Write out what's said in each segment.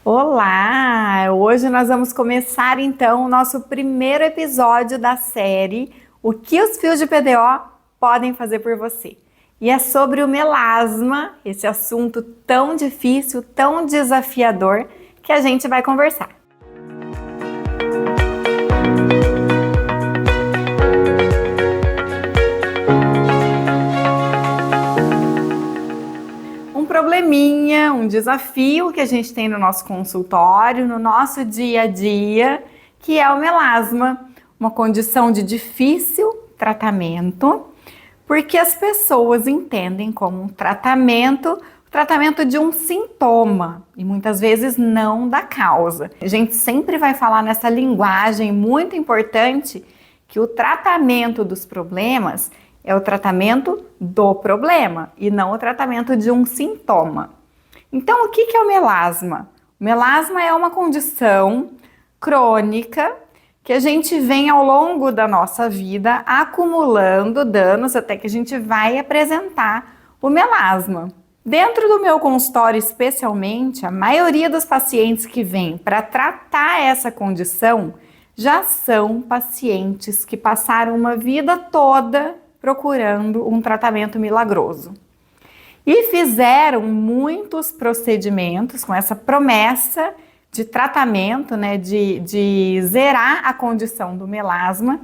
Olá! Hoje nós vamos começar então o nosso primeiro episódio da série O que os fios de PDO podem fazer por você. E é sobre o melasma, esse assunto tão difícil, tão desafiador, que a gente vai conversar. Probleminha, um desafio que a gente tem no nosso consultório, no nosso dia a dia, que é o melasma, uma condição de difícil tratamento, porque as pessoas entendem como um tratamento, o tratamento de um sintoma e muitas vezes não da causa. A gente sempre vai falar nessa linguagem muito importante que o tratamento dos problemas é o tratamento do problema e não o tratamento de um sintoma. Então, o que é o melasma? O melasma é uma condição crônica que a gente vem ao longo da nossa vida acumulando danos até que a gente vai apresentar o melasma. Dentro do meu consultório, especialmente, a maioria dos pacientes que vêm para tratar essa condição já são pacientes que passaram uma vida toda procurando um tratamento milagroso. E fizeram muitos procedimentos com essa promessa de tratamento, de zerar a condição do melasma,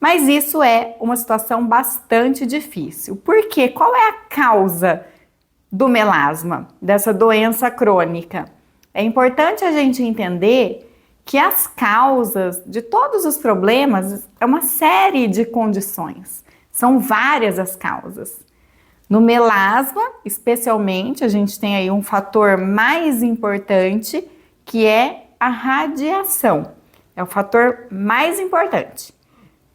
mas isso é uma situação bastante difícil. Por quê? Qual é a causa do melasma, dessa doença crônica? É importante a gente entender que as causas de todos os problemas é uma série de condições. São várias as causas. No melasma, especialmente, a gente tem aí um fator mais importante, que é a radiação. É o fator mais importante.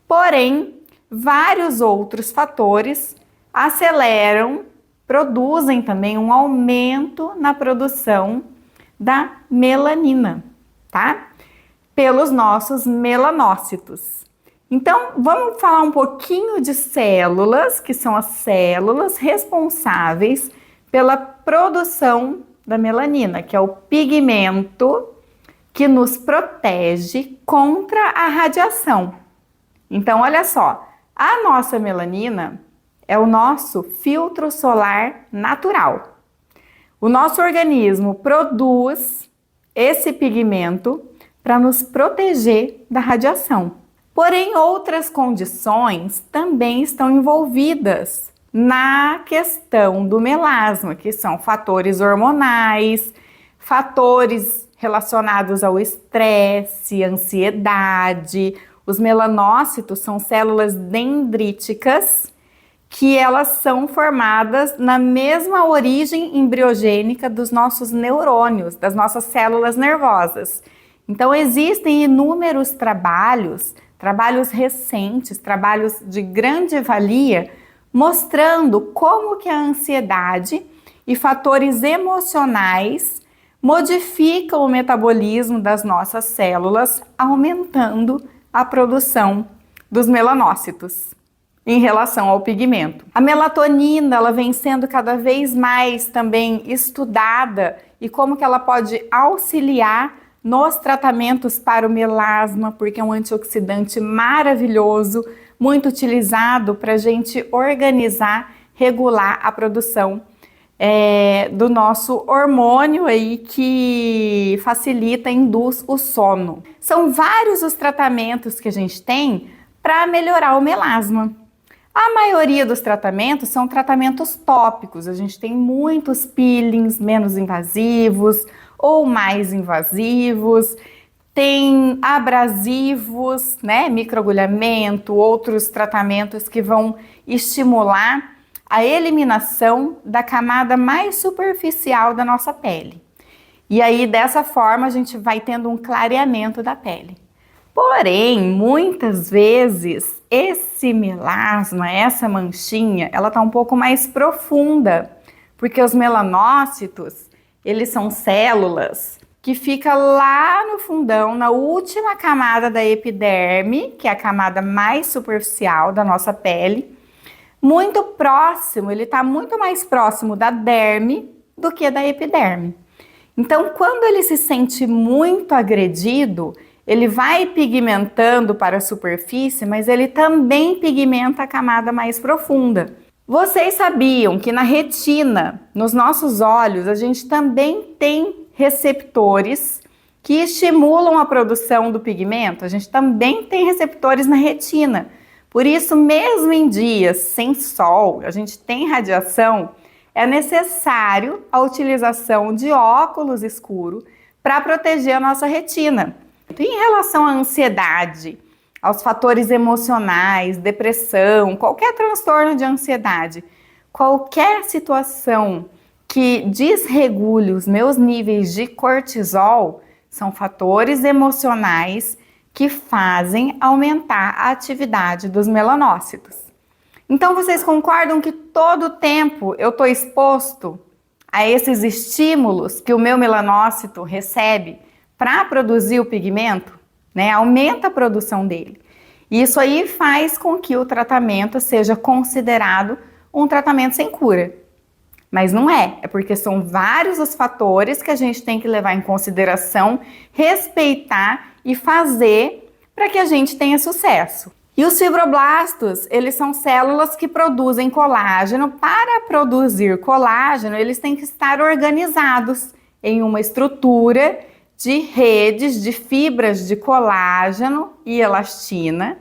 Porém, vários outros fatores aceleram, produzem também um aumento na produção da melanina, tá? Pelos nossos melanócitos. Então, vamos falar um pouquinho de células, que são as células responsáveis pela produção da melanina, que é o pigmento que nos protege contra a radiação. Então, olha só, a nossa melanina é o nosso filtro solar natural. O nosso organismo produz esse pigmento para nos proteger da radiação. Porém, outras condições também estão envolvidas na questão do melasma, que são fatores hormonais, fatores relacionados ao estresse, ansiedade. Os melanócitos são células dendríticas que elas são formadas na mesma origem embriogênica dos nossos neurônios, das nossas células nervosas. Então, existem inúmeros trabalhos recentes, trabalhos de grande valia, mostrando como que a ansiedade e fatores emocionais modificam o metabolismo das nossas células, aumentando a produção dos melanócitos em relação ao pigmento. A melatonina, ela vem sendo cada vez mais também estudada e como que ela pode auxiliar nos tratamentos para o melasma, porque é um antioxidante maravilhoso, muito utilizado para a gente organizar, regular a produção do nosso hormônio aí que facilita, induz o sono. São vários os tratamentos que a gente tem para melhorar o melasma. A maioria dos tratamentos são tratamentos tópicos, a gente tem muitos peelings menos invasivos, ou mais invasivos, tem abrasivos, microagulhamento, outros tratamentos que vão estimular a eliminação da camada mais superficial da nossa pele. E aí, dessa forma, a gente vai tendo um clareamento da pele. Porém, muitas vezes, esse melasma, essa manchinha, ela tá um pouco mais profunda, porque os melanócitos, eles são células que ficam lá no fundão, na última camada da epiderme, que é a camada mais superficial da nossa pele, muito próximo, ele está muito mais próximo da derme do que da epiderme. Então, quando ele se sente muito agredido, ele vai pigmentando para a superfície, mas ele também pigmenta a camada mais profunda. Vocês sabiam que na retina, nos nossos olhos, a gente também tem receptores que estimulam a produção do pigmento? A gente também tem receptores na retina. Por isso, mesmo em dias sem sol, a gente tem radiação, é necessário a utilização de óculos escuros para proteger a nossa retina. Em relação à ansiedade, aos fatores emocionais, depressão, qualquer transtorno de ansiedade, qualquer situação que desregule os meus níveis de cortisol, são fatores emocionais que fazem aumentar a atividade dos melanócitos. Então, vocês concordam que todo tempo eu estou exposto a esses estímulos que o meu melanócito recebe para produzir o pigmento, né? Aumenta a produção dele. Isso aí faz com que o tratamento seja considerado um tratamento sem cura. Mas não é porque são vários os fatores que a gente tem que levar em consideração, respeitar e fazer para que a gente tenha sucesso. E os fibroblastos, eles são células que produzem colágeno. Para produzir colágeno, eles têm que estar organizados em uma estrutura de redes de fibras de colágeno e elastina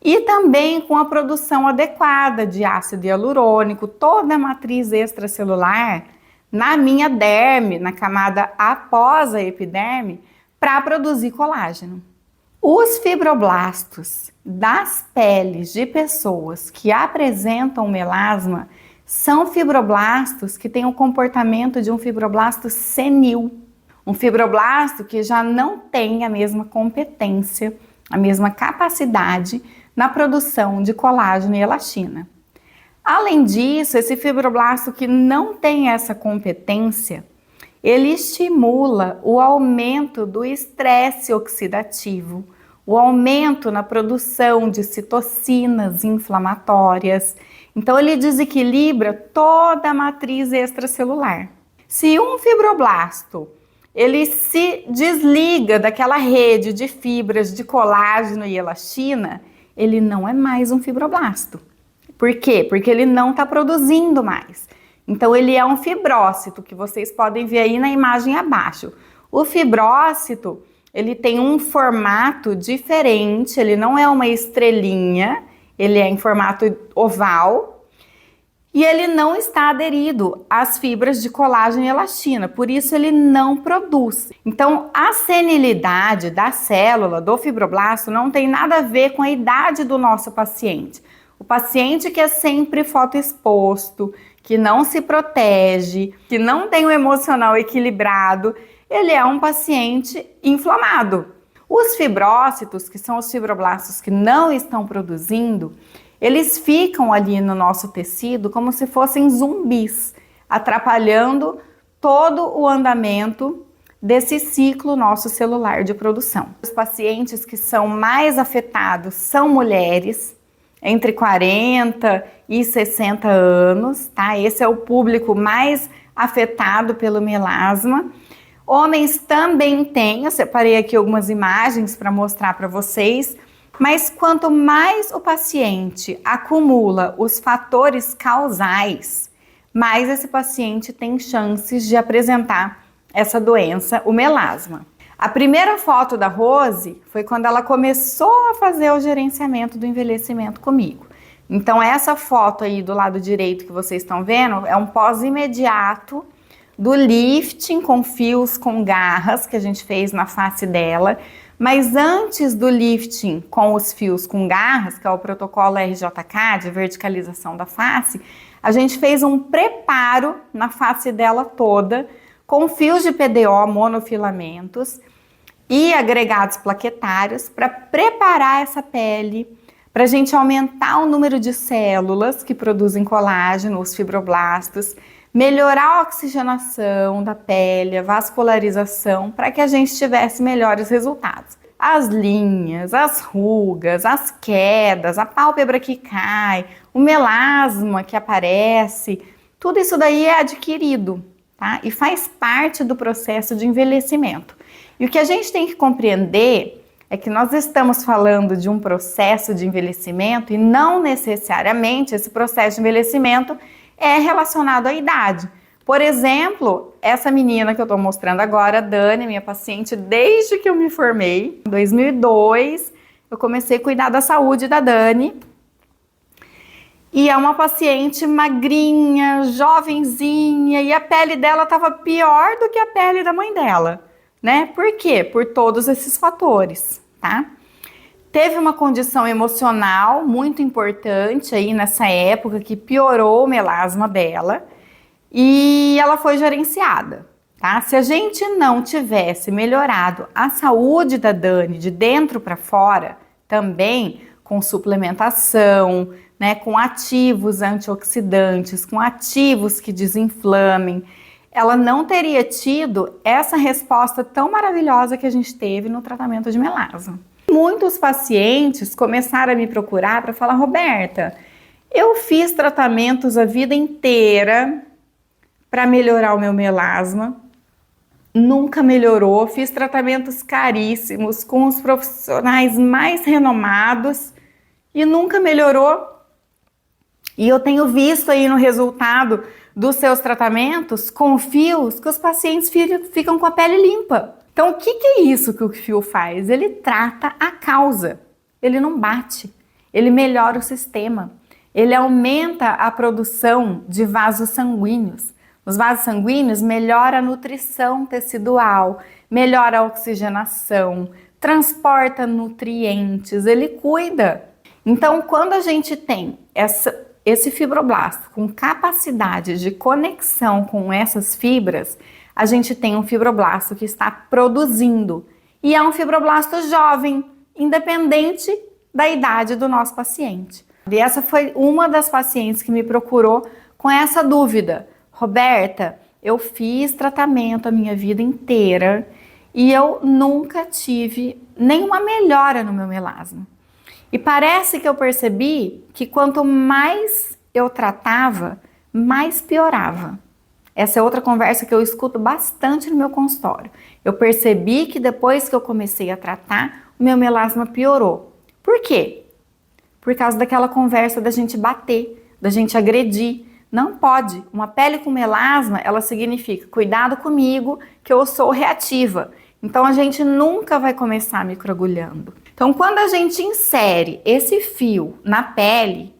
e também com a produção adequada de ácido hialurônico, toda a matriz extracelular na minha derme, na camada após a epiderme, para produzir colágeno. Os fibroblastos das peles de pessoas que apresentam melasma são fibroblastos que têm o comportamento de um fibroblasto senil. Um fibroblasto que já não tem a mesma competência, a mesma capacidade na produção de colágeno e elastina. Além disso, esse fibroblasto que não tem essa competência, ele estimula o aumento do estresse oxidativo, o aumento na produção de citocinas inflamatórias. Então, ele desequilibra toda a matriz extracelular. Se um fibroblasto ele se desliga daquela rede de fibras de colágeno e elastina, ele não é mais um fibroblasto. Por quê? Porque ele não está produzindo mais. Então, ele é um fibrócito, que vocês podem ver aí na imagem abaixo. O fibrócito, ele tem um formato diferente, ele não é uma estrelinha, ele é em formato oval, e ele não está aderido às fibras de colágeno e elastina, por isso ele não produz. Então, a senilidade da célula, do fibroblasto, não tem nada a ver com a idade do nosso paciente. O paciente que é sempre fotoexposto, que não se protege, que não tem o emocional equilibrado, ele é um paciente inflamado. Os fibrócitos, que são os fibroblastos que não estão produzindo, eles ficam ali no nosso tecido como se fossem zumbis, atrapalhando todo o andamento desse ciclo nosso celular de produção. Os pacientes que são mais afetados são mulheres, entre 40 e 60 anos, tá? Esse é o público mais afetado pelo melasma. Homens também têm, eu separei aqui algumas imagens para mostrar para vocês, mas quanto mais o paciente acumula os fatores causais, mais esse paciente tem chances de apresentar essa doença, o melasma. A primeira foto da Rose foi quando ela começou a fazer o gerenciamento do envelhecimento comigo. Então essa foto aí do lado direito que vocês estão vendo é um pós-imediato do lifting com fios com garras que a gente fez na face dela. Mas antes do lifting com os fios com garras, que é o protocolo RJK de verticalização da face, a gente fez um preparo na face dela toda com fios de PDO monofilamentos e agregados plaquetários para preparar essa pele, para a gente aumentar o número de células que produzem colágeno, os fibroblastos, melhorar a oxigenação da pele, a vascularização, para que a gente tivesse melhores resultados. As linhas, as rugas, as quedas, a pálpebra que cai, o melasma que aparece, tudo isso daí é adquirido. tá? E faz parte do processo de envelhecimento. E o que a gente tem que compreender é que nós estamos falando de um processo de envelhecimento e não necessariamente esse processo de envelhecimento é relacionado à idade. Por exemplo, essa menina que eu estou mostrando agora, a Dani, minha paciente desde que eu me formei, em 2002, eu comecei a cuidar da saúde da Dani. E é uma paciente magrinha, jovenzinha, e a pele dela estava pior do que a pele da mãe dela, né? Por quê? Por todos esses fatores, tá? Teve uma condição emocional muito importante aí nessa época que piorou o melasma dela e ela foi gerenciada, tá? Se a gente não tivesse melhorado a saúde da Dani de dentro para fora, também com suplementação, né, com ativos antioxidantes, com ativos que desinflamem, ela não teria tido essa resposta tão maravilhosa que a gente teve no tratamento de melasma. Muitos pacientes começaram a me procurar para falar: Roberta, eu fiz tratamentos a vida inteira para melhorar o meu melasma, nunca melhorou, fiz tratamentos caríssimos com os profissionais mais renomados e nunca melhorou. E eu tenho visto aí no resultado dos seus tratamentos com fios que os pacientes ficam com a pele limpa. Então, o que é isso que o fio faz? Ele trata a causa, ele não bate, ele melhora o sistema, ele aumenta a produção de vasos sanguíneos. Os vasos sanguíneos melhoram a nutrição tecidual, melhora a oxigenação, transporta nutrientes, ele cuida. Então, quando a gente tem esse fibroblasto com capacidade de conexão com essas fibras, a gente tem um fibroblasto que está produzindo. E é um fibroblasto jovem, independente da idade do nosso paciente. E essa foi uma das pacientes que me procurou com essa dúvida. Roberta, eu fiz tratamento a minha vida inteira e eu nunca tive nenhuma melhora no meu melasma. E parece que eu percebi que quanto mais eu tratava, mais piorava. Essa é outra conversa que eu escuto bastante no meu consultório. Eu percebi que depois que eu comecei a tratar, o meu melasma piorou. Por quê? Por causa daquela conversa da gente bater, da gente agredir. Não pode. Uma pele com melasma, ela significa cuidado comigo, que eu sou reativa. Então a gente nunca vai começar microagulhando. Então quando a gente insere esse fio na pele,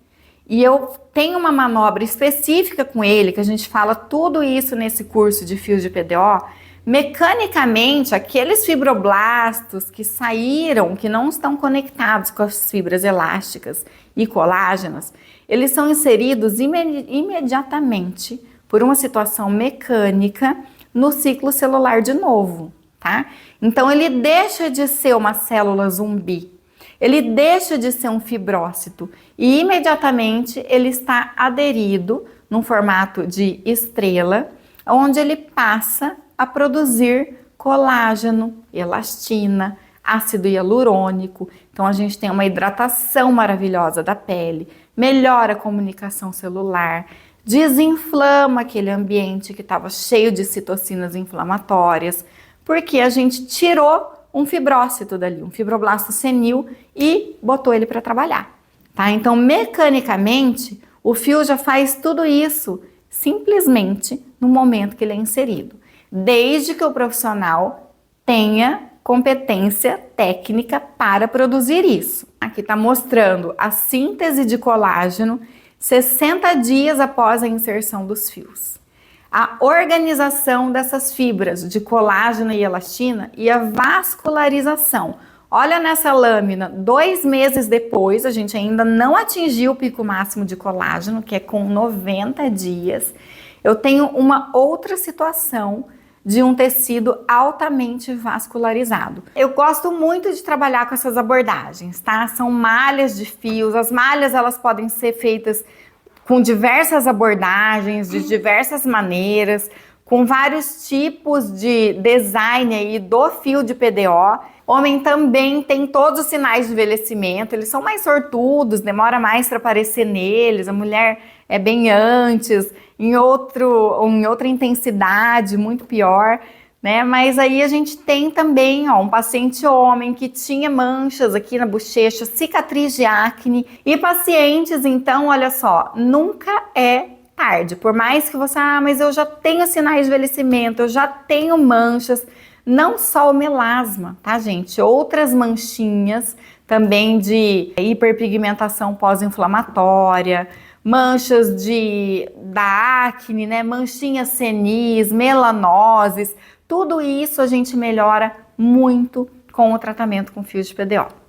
e eu tenho uma manobra específica com ele, que a gente fala tudo isso nesse curso de fios de PDO, mecanicamente aqueles fibroblastos que saíram, que não estão conectados com as fibras elásticas e colágenas, eles são inseridos imediatamente por uma situação mecânica no ciclo celular de novo, tá? Então ele deixa de ser uma célula zumbi, ele deixa de ser um fibrócito e imediatamente ele está aderido num formato de estrela, onde ele passa a produzir colágeno, elastina, ácido hialurônico. Então a gente tem uma hidratação maravilhosa da pele, melhora a comunicação celular, desinflama aquele ambiente que estava cheio de citocinas inflamatórias, porque a gente tirou um fibrócito dali, um fibroblasto senil e botou ele para trabalhar, tá? Então, mecanicamente, o fio já faz tudo isso simplesmente no momento que ele é inserido, desde que o profissional tenha competência técnica para produzir isso. Aqui está mostrando a síntese de colágeno 60 dias após a inserção dos fios. A organização dessas fibras de colágeno e elastina e a vascularização. Olha nessa lâmina, 2 meses depois, a gente ainda não atingiu o pico máximo de colágeno, que é com 90 dias. Eu tenho uma outra situação de um tecido altamente vascularizado. Eu gosto muito de trabalhar com essas abordagens, tá? São malhas de fios, as malhas elas podem ser feitas com diversas abordagens, de diversas maneiras, com vários tipos de design aí do fio de PDO. Homem também tem todos os sinais de envelhecimento, eles são mais sortudos, demora mais para aparecer neles, a mulher é bem antes. em outra intensidade, muito pior, né? Mas aí a gente tem também, ó, um paciente homem que tinha manchas aqui na bochecha, cicatriz de acne, e pacientes, então, olha só, nunca é tarde. Por mais que você, mas eu já tenho sinais de envelhecimento, eu já tenho manchas, não só o melasma, tá, gente? Outras manchinhas também de hiperpigmentação pós-inflamatória, manchas da acne, né? Manchinhas senis, melanoses, tudo isso a gente melhora muito com o tratamento com fio de PDO.